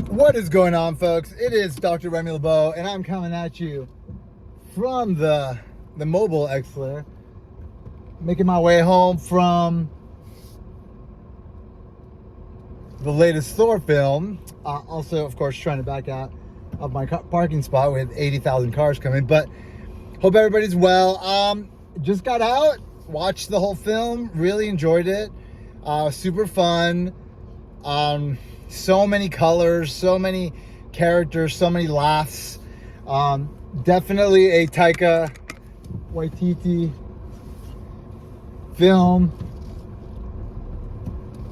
What is going on, folks? It is Dr. Remy LeBeau, and I'm coming at you from the mobile X-lair, making my way home from the latest Thor film. Also, of course, trying to back out of my parking spot with 80,000 cars coming. But hope everybody's well. Just got out, watched the whole film, really enjoyed it. Super fun. So many colors, so many characters, so many laughs. Definitely a Taika Waititi film.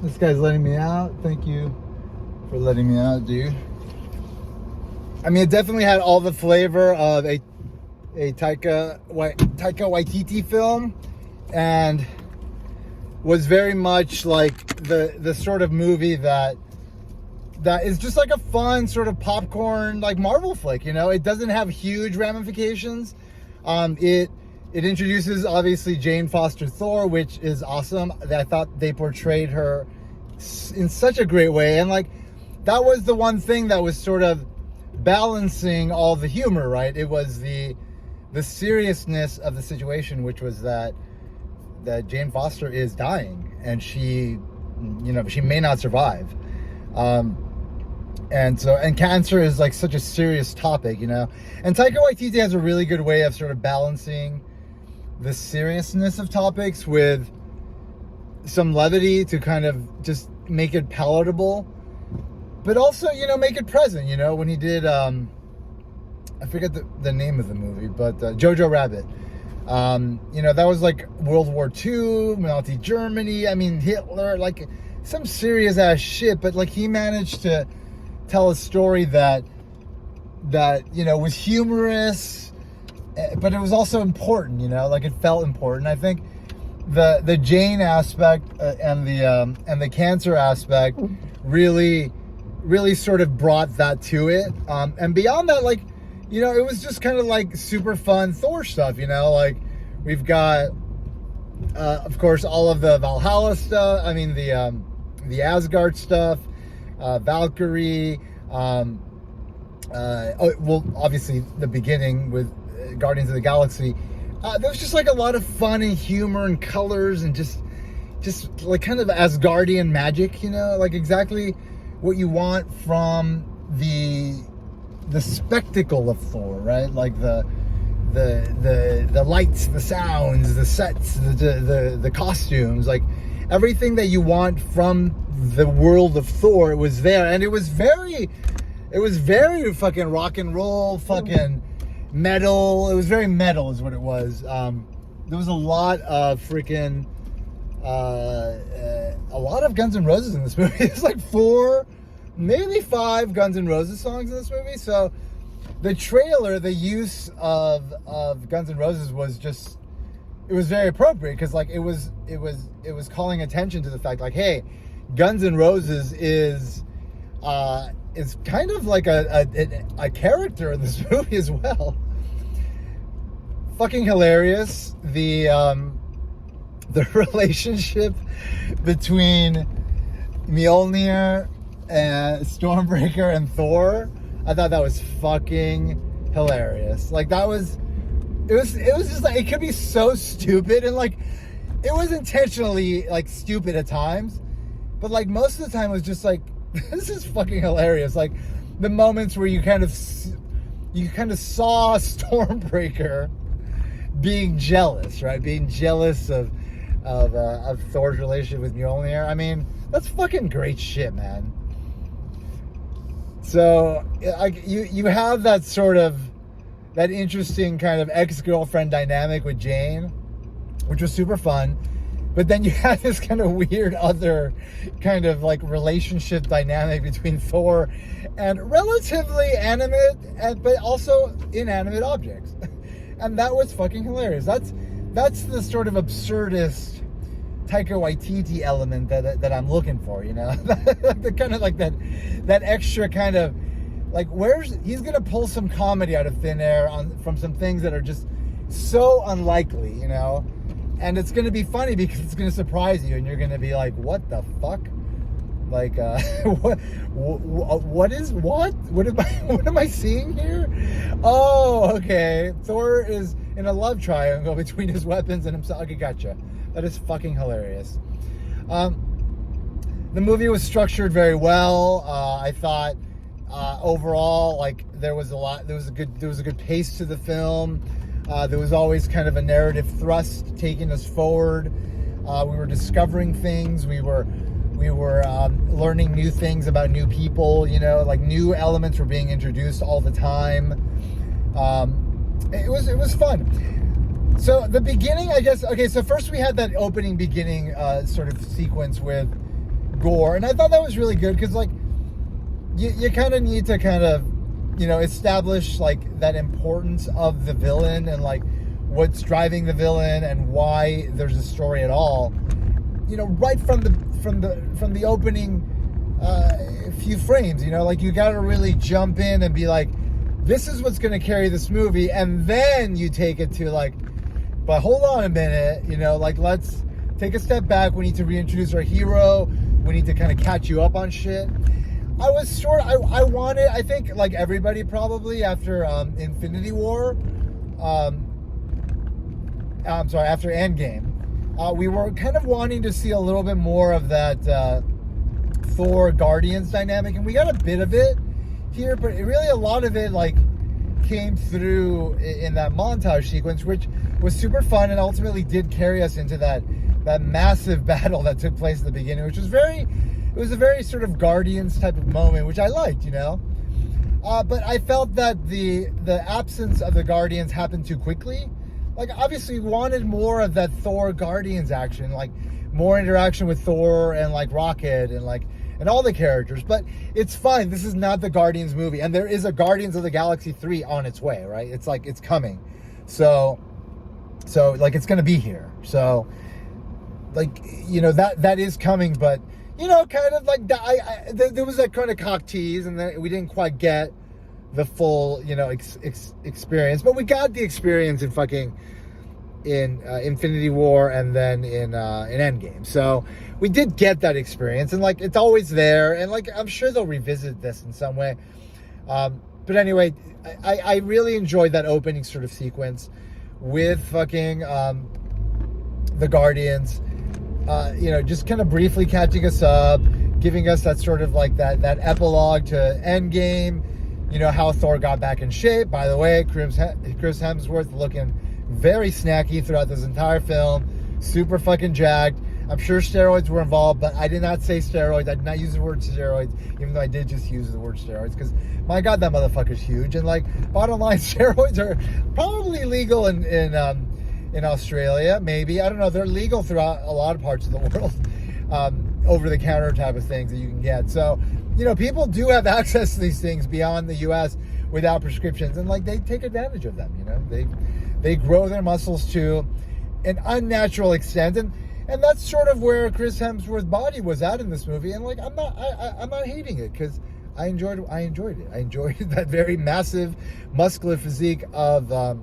This guy's letting me out. Thank you for letting me out, dude. I mean, it definitely had all the flavor of a Taika Waititi film, and was very much like the sort of movie that is just like a fun sort of popcorn, like Marvel flick, you know? It doesn't have huge ramifications. It introduces, obviously, Jane Foster Thor, which is awesome. I thought they portrayed her in such a great way. And, like, that was the one thing that was sort of balancing all the humor, right? It was the seriousness of the situation, which was that Jane Foster is dying, and she may not survive. And cancer is like such a serious topic, you know. And Taika Waititi has a really good way of sort of balancing the seriousness of topics with some levity to kind of just make it palatable, but also, you know, make it present, you know. When he did, I forget the name of the movie, but Jojo Rabbit. You know, that was like World War II, Nazi Germany, I mean, Hitler, like some serious ass shit, but like he managed to tell a story that you know was humorous, but it was also important, you know, like it felt important. I think the Jane aspect and the cancer aspect really sort of brought that to it. And beyond that, like, you know, it was just kind of like super fun Thor stuff, you know, like we've got of course all of the Valhalla stuff, I mean the Asgard stuff, Valkyrie, well, obviously the beginning with Guardians of the Galaxy. There was just like a lot of fun and humor and colors and just like kind of Asgardian magic, you know, like exactly what you want from the spectacle of Thor, right? Like the lights, the sounds, the sets, the costumes, like everything that you want from the world of Thor, it was there. And it was very fucking rock and roll, fucking metal. It was very metal is what it was. There was a lot of freaking a lot of Guns N' Roses in this movie. It's like 4, maybe 5 Guns N' Roses songs in this movie. So the trailer, the use of Guns N' Roses was just, it was very appropriate, because like it was calling attention to the fact, like, hey, Guns N' Roses is kind of like a character in this movie as well. Fucking hilarious. The relationship between Mjolnir and Stormbreaker and Thor, I thought that was fucking hilarious. Like it was just like, it could be so stupid, and like it was intentionally like stupid at times, but like most of the time it was just like, this is fucking hilarious. Like the moments where you kind of saw Stormbreaker being jealous, right? Being jealous of Thor's relationship with Mjolnir. I mean, that's fucking great shit, man. So like you have that sort of, that interesting kind of ex-girlfriend dynamic with Jane, which was super fun. But then you have this kind of weird other kind of like relationship dynamic between Thor and relatively animate, but also inanimate objects. And that was fucking hilarious. That's the sort of absurdist Taika Waititi element that I'm looking for, you know? The kind of like that extra kind of like, he's gonna pull some comedy out of thin air from some things that are just so unlikely, you know? And it's gonna be funny because it's gonna surprise you, and you're gonna be like, what the fuck? Like, what am I seeing here? Oh, okay. Thor is in a love triangle between his weapons and himself. Okay, gotcha. That is fucking hilarious. The movie was structured very well. I thought overall, like, there was a good pace to the film. There was always kind of a narrative thrust taking us forward. We were discovering things. We were learning new things about new people. You know, like, new elements were being introduced all the time. It was fun. So the beginning, I guess. Okay, so first we had that opening beginning sort of sequence with gore, and I thought that was really good because, like, you kind of need to kind of, you know, establish, like, that importance of the villain and, like, what's driving the villain and why there's a story at all. You know, right from the opening few frames. You know, like, you got to really jump in and be like, this is what's going to carry this movie, and then you take it to, like, but hold on a minute. You know, like, let's take a step back. We need to reintroduce our hero. We need to kind of catch you up on shit. I wanted, I think, like everybody probably, after Infinity War, after Endgame, we were kind of wanting to see a little bit more of that Thor Guardians dynamic, and we got a bit of it here, but really a lot of it, like, came through in that montage sequence, which was super fun and ultimately did carry us into that massive battle that took place at the beginning, which was it was a very sort of Guardians type of moment, which I liked, you know. But I felt that the absence of the Guardians happened too quickly. Like, obviously, we wanted more of that Thor Guardians action, like more interaction with Thor and, like, Rocket and all the characters. But it's fine. This is not the Guardians movie, and there is a Guardians of the Galaxy 3 on its way, right? It's like, it's coming. So like, it's gonna be here. So, like, you know, that is coming, but, you know, kind of like, there was that kind of cock tease, and then we didn't quite get the full, you know, experience, but we got the experience in Infinity War and then in Endgame. So we did get that experience, and, like, it's always there, and, like, I'm sure they'll revisit this in some way. But anyway, I really enjoyed that opening sort of sequence with the Guardians. You know, just kind of briefly catching us up, giving us that sort of, like, that epilogue to Endgame. You know, how Thor got back in shape. By the way, Chris Hemsworth looking very snacky throughout this entire film. Super fucking jacked. I'm sure steroids were involved, but I did not say steroids. I did not use the word steroids, even though I did just use the word steroids, because, my God, that motherfucker's huge. And, like, bottom line, steroids are probably legal in Australia, maybe. I don't know. They're legal throughout a lot of parts of the world, over-the-counter type of things that you can get. So, you know, people do have access to these things beyond the U.S. without prescriptions, and, like, they take advantage of them. You know, they grow their muscles to an unnatural extent, and that's sort of where Chris Hemsworth's body was at in this movie. And, like, I'm not hating it, because I enjoyed it. I enjoyed that very massive, muscular physique of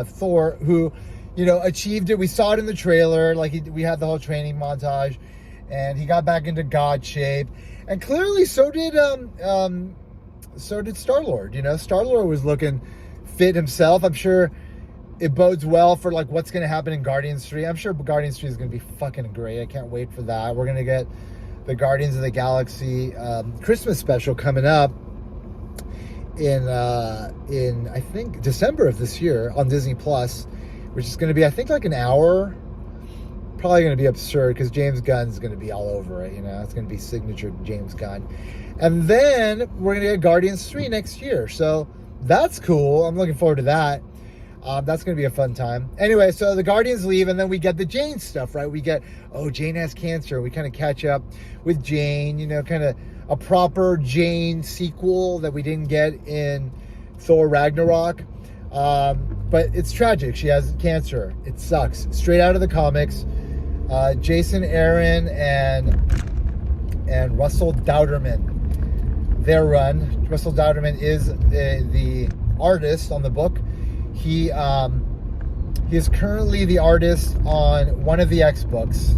Thor, who, you know, achieved it. We saw it in the trailer. Like, we had the whole training montage, and he got back into God shape. And clearly, so did Star-Lord. You know, Star-Lord was looking fit himself. I'm sure it bodes well for, like, what's going to happen in Guardians 3. I'm sure Guardians 3 is going to be fucking great. I can't wait for that. We're going to get the Guardians of the Galaxy Christmas special coming up in I think December of this year on Disney Plus, which is going to be, I think, like an hour. Probably going to be absurd, because James Gunn's going to be all over it. You know, it's going to be signature James Gunn. And then we're going to get Guardians 3 next year. So that's cool. I'm looking forward to that. That's going to be a fun time. Anyway, so the Guardians leave, and then we get the Jane stuff, right? We get, Jane has cancer. We kind of catch up with Jane, you know, kind of a proper Jane sequel that we didn't get in Thor Ragnarok. But it's tragic. She has cancer. It sucks. Straight out of the comics. Jason Aaron and Russell Dauterman, their run. Russell Dauterman is the artist on the book. He is currently the artist on one of the X books.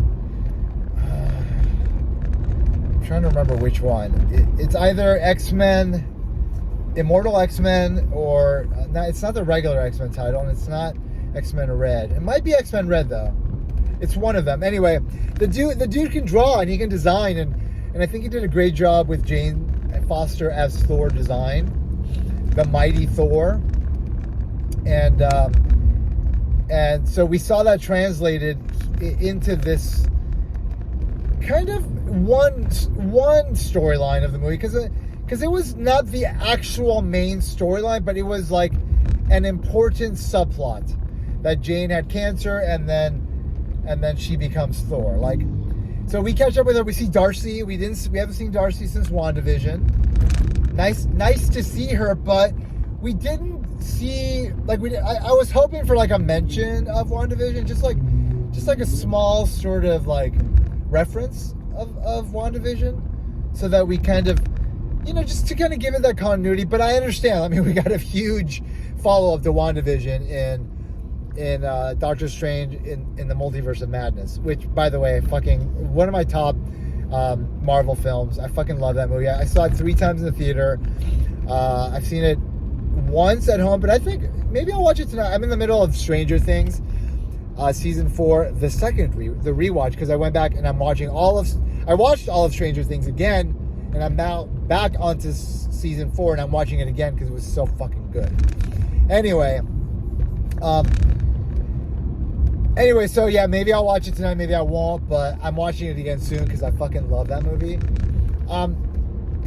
I'm trying to remember which one. It's either X-Men, Immortal X-Men, or it's not the regular X-Men title, and it's not X-Men Red. It might be X-Men Red though. It's one of them. Anyway, the dude can draw and he can design, and I think he did a great job with Jane Foster as Thor design, the mighty Thor, and so we saw that translated into this kind of one storyline of the movie, because it was not the actual main storyline, but it was like an important subplot that Jane had cancer, and then she becomes Thor. Like, so we catch up with her. We see Darcy. We haven't seen Darcy since WandaVision. Nice to see her, but we didn't see, like, I was hoping for like a mention of WandaVision, just like a small sort of like reference of WandaVision, so that we kind of, just to kind of give it that continuity. But I understand. I mean, we got a huge follow-up to WandaVision in Doctor Strange in the Multiverse of Madness, which, by the way, fucking one of my top Marvel films. I fucking love that movie. I saw it 3 times in the theater. I've seen it once at home, but I think maybe I'll watch it tonight. I'm in the middle of Stranger Things season 4, the rewatch, because I went back and I watched all of Stranger Things again, and I'm now back onto season 4, and I'm watching it again because it was so fucking good. Anyway, so yeah, maybe I'll watch it tonight, maybe I won't, but I'm watching it again soon because I fucking love that movie.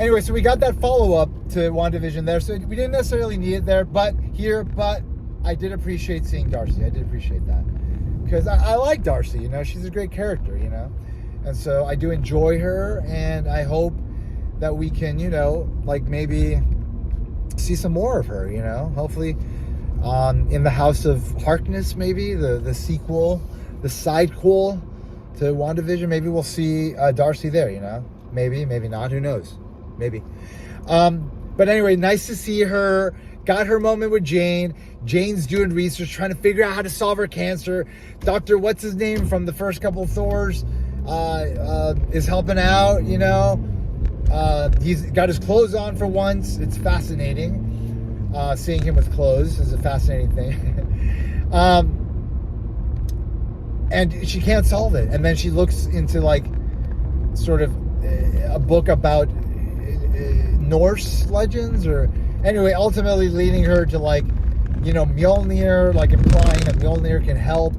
Anyway, so we got that follow-up to WandaVision there, so we didn't necessarily need it there, but I did appreciate seeing Darcy. I did appreciate that, because I like Darcy, she's a great character, and so I do enjoy her, and I hope that we can, like, maybe see some more of her, hopefully in the House of Harkness, maybe the sequel, the sidequel to WandaVision. Maybe we'll see Darcy there, maybe not, who knows, maybe. But anyway, nice to see her. Got her moment with Jane. Jane's doing research, trying to figure out how to solve her cancer. Dr. What's his name from the first couple of Thors is helping out, he's got his clothes on for once. It's fascinating. Seeing him with clothes is a fascinating thing. And she can't solve it. And then she looks into, like, sort of a book about Norse legends, or anyway, ultimately leading her to, like, Mjolnir, like implying that Mjolnir can help,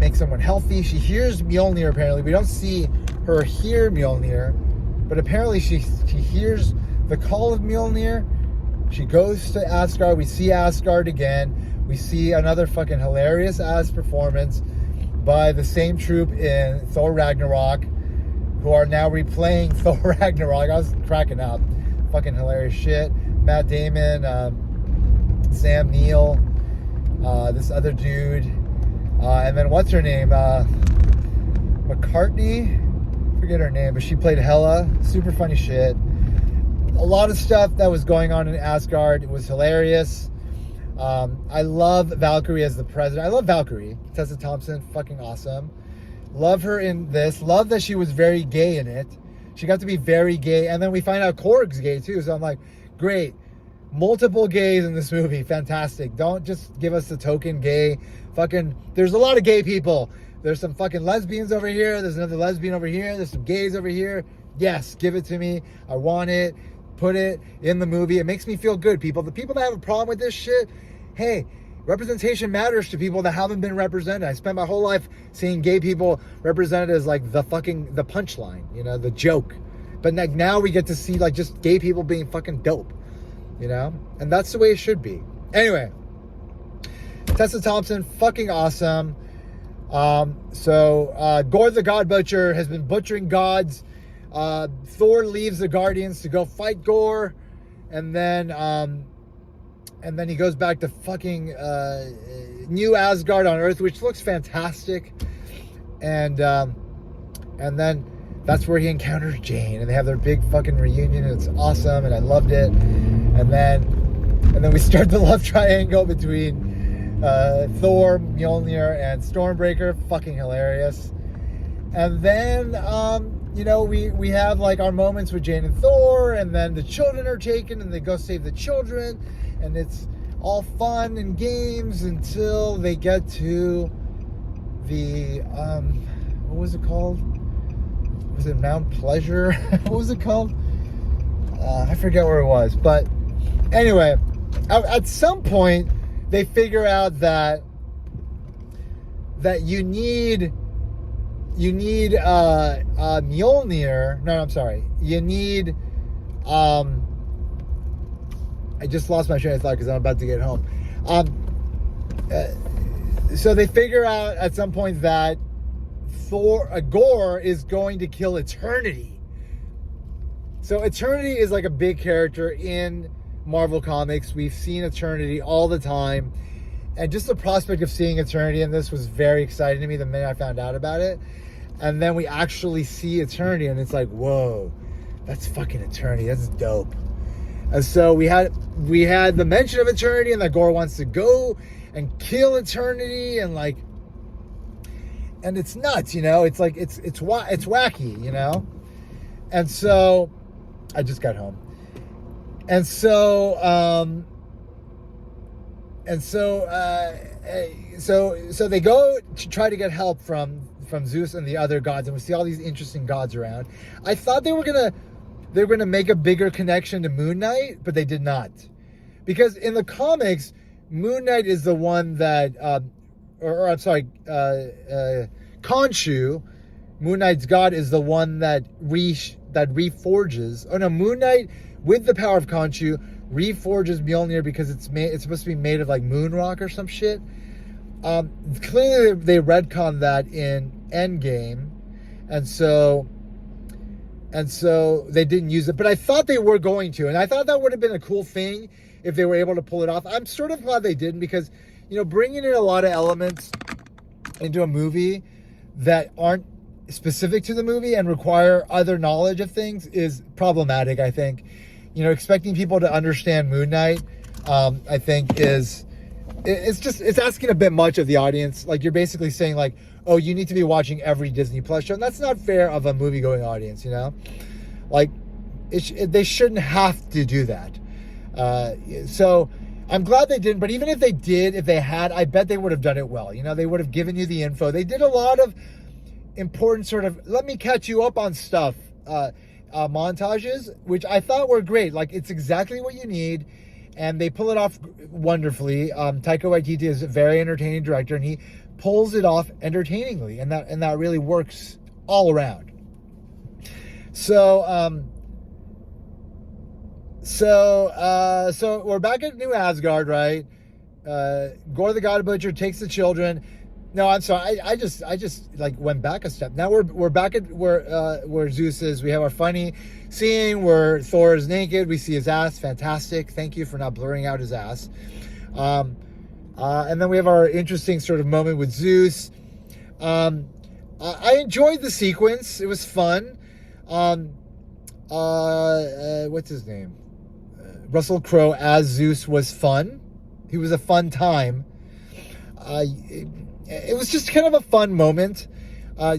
make someone healthy. She hears Mjolnir, apparently. We don't see her hear Mjolnir, but apparently she hears the call of Mjolnir. She goes to Asgard. We see Asgard again. We see another fucking hilarious ass performance by the same troupe in Thor Ragnarok, who are now replaying Thor Ragnarok. I was cracking up. Fucking hilarious shit. Matt Damon, Sam Neill, this other dude, and then what's her name? McCartney? Forget her name, but she played Hela. Super funny shit. A lot of stuff that was going on in Asgard. It was hilarious. I love Valkyrie as the president. I love Valkyrie. Tessa Thompson, fucking awesome. Love her in this. Love that she was very gay in it. She got to be very gay. And then we find out Korg's gay too. So I'm like, great. Multiple gays in this movie. Fantastic. Don't just give us the token gay. Fucking, there's a lot of gay people. There's some fucking lesbians over here. There's another lesbian over here. There's some gays over here. Yes, give it to me. I want it. Put it in the movie. It makes me feel good, people. The people that have a problem with this shit, hey, representation matters to people that haven't been represented. I spent my whole life seeing gay people represented as like the punchline, the joke. But like now we get to see like just gay people being fucking dope, and that's the way it should be. Anyway, Tessa Thompson, fucking awesome. So Gore the God Butcher has been butchering gods. Thor leaves the Guardians to go fight Gore, and then he goes back to fucking New Asgard on Earth, which looks fantastic. And then that's where he encounters Jane, and they have their big fucking reunion, and it's awesome, and I loved it. And then we start the love triangle between Thor, Mjolnir, and Stormbreaker. Fucking hilarious. And then we have like our moments with Jane and Thor, and then the children are taken and they go save the children, and it's all fun and games until they get to the what was it called? Was it Mount Pleasure? What was it called? I forget where it was, but anyway, at some point they figure out that you need Mjolnir. No, I'm sorry. You need I just lost my train of thought because I'm about to get home. So they figure out at some point that Gore is going to kill Eternity. So Eternity is like a big character in Marvel Comics. We've seen Eternity all the time. And just the prospect of seeing Eternity in this was very exciting to me the minute I found out about it. And then we actually see Eternity, and it's like, whoa, that's fucking Eternity. That's dope. And so we had the mention of Eternity, and that Gore wants to go and kill Eternity, and like, and it's nuts, It's like it's wacky, And so I just got home, and so they go to try to get help from Zeus and the other gods, and we see all these interesting gods around. I thought they were gonna make a bigger connection to Moon Knight, but they did not, because in the comics, Moon Knight is the one that, Khonshu, Moon Knight's god, is the one that reforges. Oh no, Moon Knight with the power of Khonshu reforges Mjolnir because it's supposed to be made of like moon rock or some shit. Clearly they retconned that in Endgame, and so they didn't use it. But I thought they were going to, and I thought that would have been a cool thing if they were able to pull it off. I'm sort of glad they didn't, because bringing in a lot of elements into a movie that aren't specific to the movie and require other knowledge of things is problematic, I think. Expecting people to understand Moon Knight, I think it's asking a bit much of the audience. Like, you're basically saying like, oh, you need to be watching every Disney Plus show, and that's not fair of a movie-going audience, Like, they shouldn't have to do that. So I'm glad they didn't, but even if they did, if they had, I bet they would have done it well. They would have given you the info. They did a lot of important sort of, let me catch you up on stuff, montages, which I thought were great. Like, it's exactly what you need, and they pull it off wonderfully. Taika Waititi is a very entertaining director, and he pulls it entertainingly, and that really works all around. So we're back at New Asgard, right? Gore the God Butcher takes the children. No, I'm sorry. I just like went back a step. Now we're back at where Zeus is. We have our funny scene where Thor is naked. We see his ass. Fantastic. Thank you for not blurring out his ass. And then we have our interesting sort of moment with Zeus. I enjoyed the sequence. It was fun. What's his name? Russell Crowe as Zeus was fun. He was a fun time. It was just kind of a fun moment.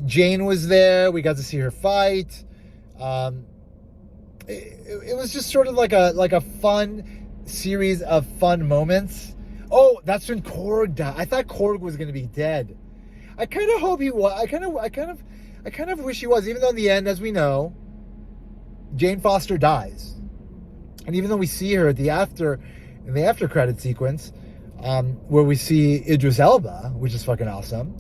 Jane was there. We got to see her fight. It was just sort of like a fun series of fun moments. Oh, that's when Korg died. I thought Korg was going to be dead. I kind of hope he was. I kind of wish he was. Even though in the end, as we know, Jane Foster dies, and even though we see her in the after credit sequence, where we see Idris Elba, which is fucking awesome,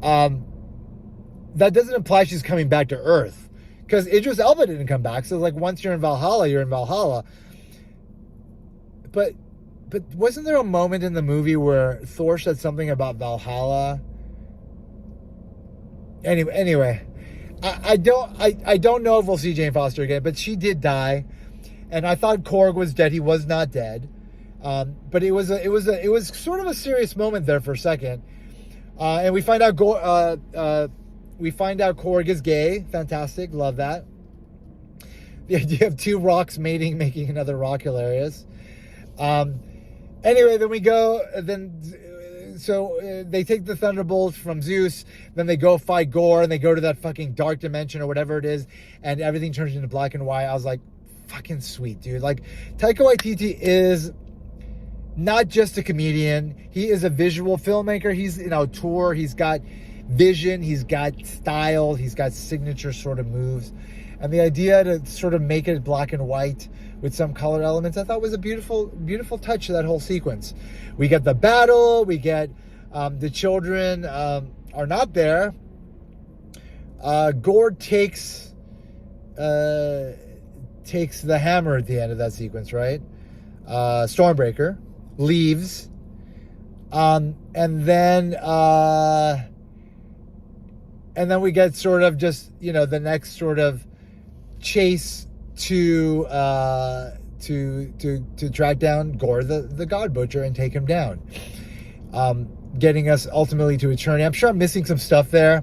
that doesn't imply she's coming back to Earth, because Idris Elba didn't come back. So like, once you're in Valhalla, you're in Valhalla. But wasn't there a moment in the movie where Thor said something about Valhalla? Anyway, I don't know if we'll see Jane Foster again, but she did die, and I thought Korg was dead. He was not dead, but it was sort of a serious moment there for a second, and we find out Korg is gay. Fantastic, love that. The idea of two rocks mating, making another rock, hilarious. Anyway, then they take the thunderbolts from Zeus, then they go fight Gore, and they go to that fucking dark dimension or whatever it is, and everything turns into black and white. I was like, fucking sweet, dude. Like, Taika Waititi is not just a comedian. He is a visual filmmaker. He's, tour. He's got vision. He's got style. He's got signature sort of moves. And the idea to sort of make it black and white with some color elements, I thought was a beautiful, beautiful touch to that whole sequence. We get the battle. We get the children are not there. Gore takes the hammer at the end of that sequence, right? Stormbreaker leaves, and then we get sort of just the next sort of chase to track down Gore the God Butcher and take him down, getting us ultimately to Eternity. I'm sure I'm missing some stuff there.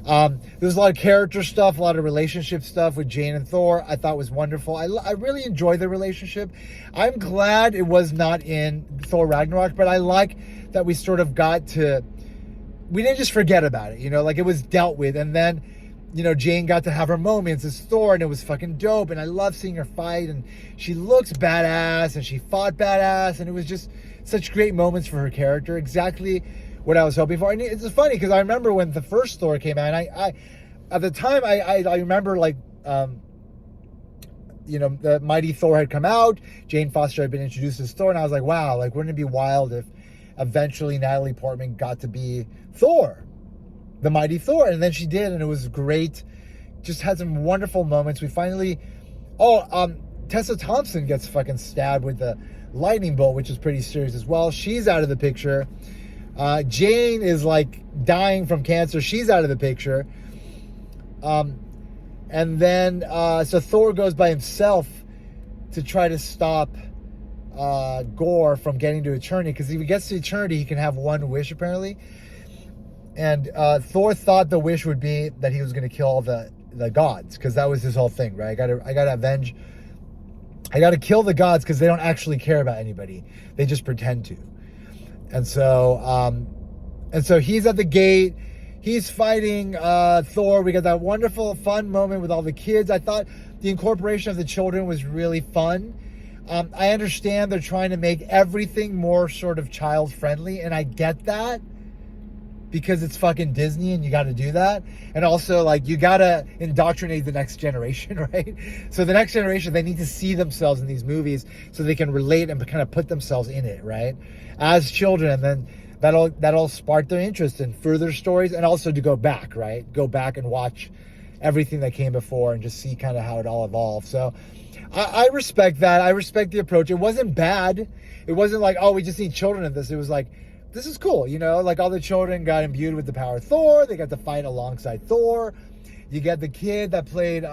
There's a lot of character stuff, a lot of relationship stuff with Jane and Thor. I thought was wonderful. I really enjoyed the relationship. I'm glad it was not in Thor Ragnarok, but I like that we sort of we didn't just forget about it, like it was dealt with. And then, Jane got to have her moments as Thor, and it was fucking dope. And I love seeing her fight, and she looks badass, and she fought badass, and it was just such great moments for her character. Exactly what I was hoping for. And it's funny because I remember when the first Thor came out, and I at the time I remember the Mighty Thor had come out, Jane Foster had been introduced as Thor, and I was like, wow, like wouldn't it be wild if eventually Natalie Portman got to be Thor, the Mighty Thor? And then she did, and it was great. Just had some wonderful moments. We finally Tessa Thompson gets fucking stabbed with the lightning bolt, which is pretty serious as well. She's out of the picture. Jane is like dying from cancer. She's out of the picture. And then, so Thor goes by himself to try to stop Gore from getting to Eternity. Because if he gets to Eternity, he can have one wish, apparently. And Thor thought the wish would be that he was going to kill the gods. Because that was his whole thing, right? I gotta avenge. I gotta kill the gods because they don't actually care about anybody. They just pretend to. And so he's at the gate. He's fighting Thor. We got that wonderful, fun moment with all the kids. I thought the incorporation of the children was really fun. I understand they're trying to make everything more sort of child-friendly, and I get that because it's fucking Disney and you got to do that. And also, like, you got to indoctrinate the next generation, right? So the next generation, they need to see themselves in these movies so they can relate and kind of put themselves in it, right? As children, and then that'll spark their interest in further stories, and also to go back, right? Go back and watch everything that came before and just see kind of how it all evolved. So I respect that. I respect the approach. It wasn't bad. It wasn't like, oh, we just need children in this. It was like, this is cool, like all the children got imbued with the power of Thor. They got to fight alongside Thor. You get the kid that played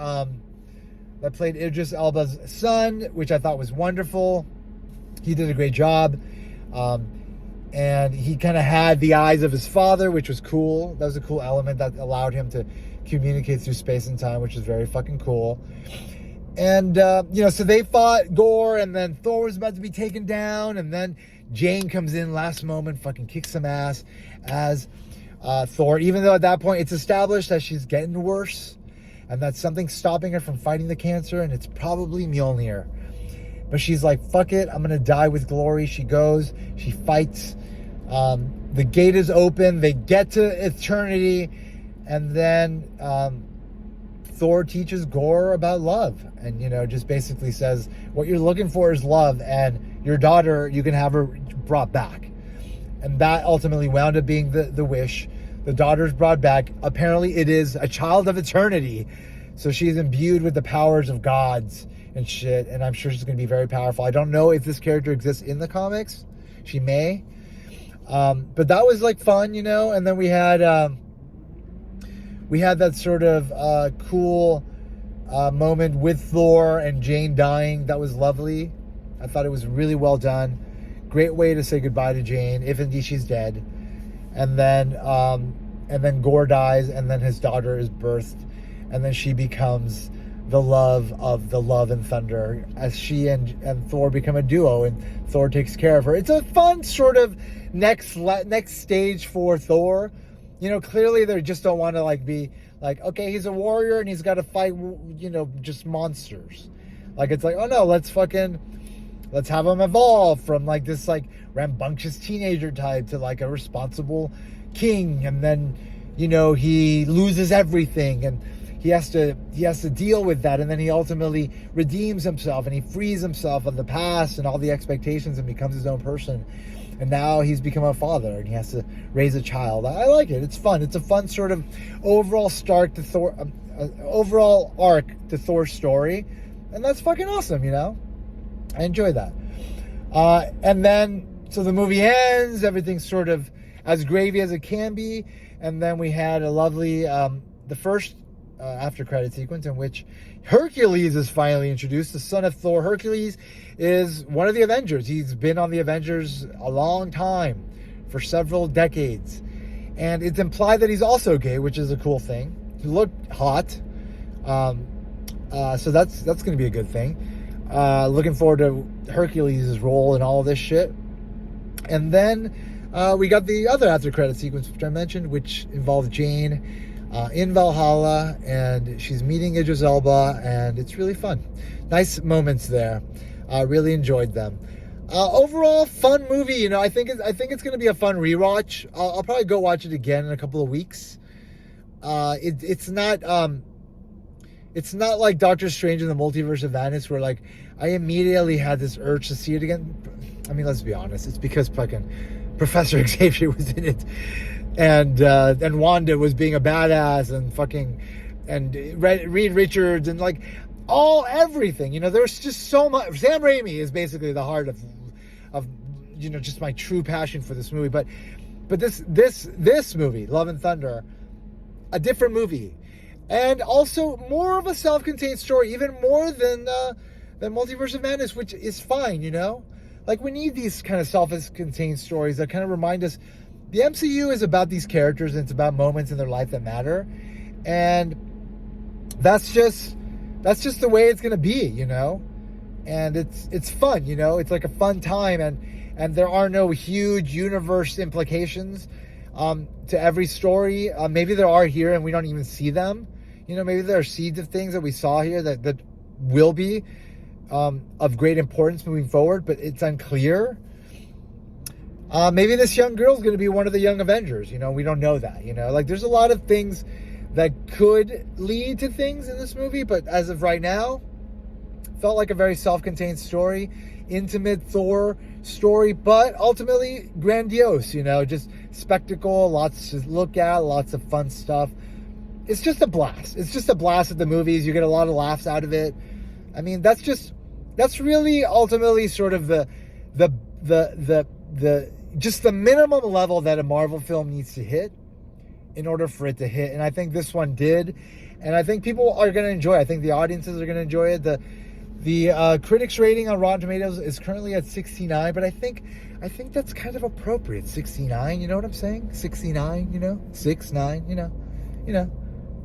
Idris Elba's son, which I thought was wonderful. He did a great job. And he kind of had the eyes of his father, which was cool. That was a cool element that allowed him to communicate through space and time, which is very fucking cool. And, so they fought Gore, and then Thor was about to be taken down, and then Jane comes in last moment, fucking kicks some ass as Thor, even though at that point it's established that she's getting worse and that something's stopping her from fighting the cancer, and it's probably Mjolnir. But she's like, fuck it, I'm going to die with glory. She goes, she fights. The gate is open. They get to Eternity. And then Thor teaches Gore about love. And, just basically says, what you're looking for is love. And your daughter, you can have her brought back. And that ultimately wound up being the wish. The daughter's brought back. Apparently it is a child of eternity. So she's imbued with the powers of gods and shit, and I'm sure she's going to be very powerful. I don't know if this character exists in the comics. She may. But that was like fun, and then we had that sort of cool moment with Thor and Jane dying. That was lovely. I thought it was really well done. Great way to say goodbye to Jane, if indeed she's dead. And then Gore dies, and then his daughter is birthed, and then she becomes the love of the Love and Thunder as she and Thor become a duo, and Thor takes care of her. It's a fun sort of next stage for Thor. You know, clearly they just don't want to like be like, okay, he's a warrior and he's got to fight, you know, just monsters. Like, it's like, oh no, let's have him evolve from like this like rambunctious teenager type to like a responsible king, and then, you know, he loses everything and he has to deal with that, and then he ultimately redeems himself and he frees himself of the past and all the expectations and becomes his own person. And now he's become a father and he has to raise a child. I like it. It's fun. It's a fun sort of overall arc to Thor's story, and that's fucking awesome. You know, I enjoy that. And then so the movie ends. Everything's sort of as gravy as it can be, and then we had a lovely the first after credit sequence in which Hercules is finally introduced. The son of Thor, Hercules, is one of the Avengers. He's been on the Avengers a long time, for several decades, and it's implied that he's also gay, which is a cool thing. He looked hot, so that's going to be a good thing. Looking forward to Hercules' role in all of this shit. And then we got the other after credit sequence, which I mentioned, which involved Jane in Valhalla, and she's meeting Idris Elba, and it's really fun. Nice moments there. Really enjoyed them. Overall, fun movie. You know, I think it's going to be a fun rewatch. I'll probably go watch it again in a couple of weeks. It's not like Doctor Strange in the Multiverse of Madness, where like I immediately had this urge to see it again. I mean, let's be honest. It's because fucking Professor Xavier was in it, and Wanda was being a badass, and Reed Richards, and like everything. You know, there's just so much. Sam Raimi is basically the heart of you know, just my true passion for this movie. But this movie, Love and Thunder, a different movie, and also more of a self-contained story, even more than Multiverse of Madness, which is fine. You know, like we need these kind of self-contained stories that kind of remind us the MCU is about these characters and it's about moments in their life that matter, and that's just the way it's gonna be, you know. And it's fun, you know. It's like a fun time, and there are no huge universe implications to every story. Maybe there are here and we don't even see them. You know, maybe there are seeds of things that we saw here that will be of great importance moving forward, but it's unclear. Maybe this young girl is going to be one of the young Avengers. You know, we don't know that. You know, like there's a lot of things that could lead to things in this movie, but as of right now, felt like a very self-contained story, intimate Thor story, but ultimately grandiose. You know, just spectacle, lots to look at, lots of fun stuff. It's just a blast. It's just a blast at the movies. You get a lot of laughs out of it. I mean, that's really ultimately sort of the just the minimum level that a Marvel film needs to hit in order for it to hit. And I think this one did. And I think people are going to enjoy it. I think the audiences are going to enjoy it. The critics rating on Rotten Tomatoes is currently at 69, but I think that's kind of appropriate. 69, you know what I'm saying? 69, you know? 6-9, you know?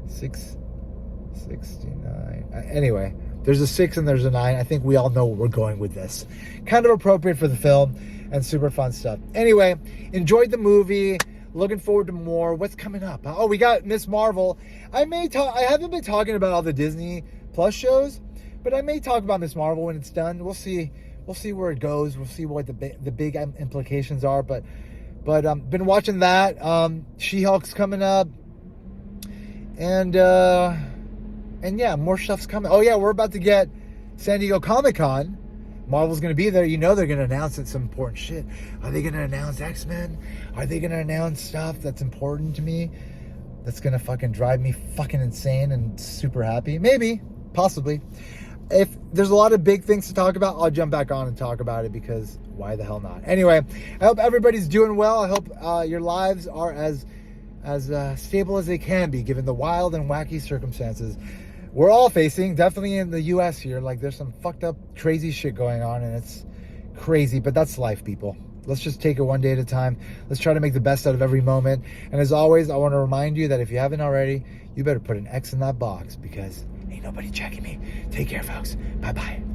69. Anyway, there's a 6 and there's a 9. I think we all know where we're going with this. Kind of appropriate for the film and super fun stuff. Anyway, enjoyed the movie. Looking forward to more. What's coming up? Oh, we got Miss Marvel. I haven't been talking about all the Disney Plus shows, but I may talk about Miss Marvel when it's done. We'll see where it goes. We'll see what the big implications are. But been watching that. She-Hulk's coming up, and yeah, more stuff's coming. Oh yeah, we're about to get San Diego Comic-Con. Marvel's going to be there. You know they're going to announce some important shit. Are they going to announce X-Men? Are they going to announce stuff that's important to me? That's going to fucking drive me fucking insane and super happy? Maybe. Possibly. If there's a lot of big things to talk about, I'll jump back on and talk about it, because why the hell not? Anyway, I hope everybody's doing well. I hope your lives are as stable as they can be, given the wild and wacky circumstances we're all facing, definitely in the U.S. here. Like, there's some fucked up, crazy shit going on, and it's crazy, but that's life, people. Let's just take it one day at a time. Let's try to make the best out of every moment. And as always, I want to remind you that if you haven't already, you better put an X in that box, because Ain't nobody checking me. Take care, folks. Bye-bye.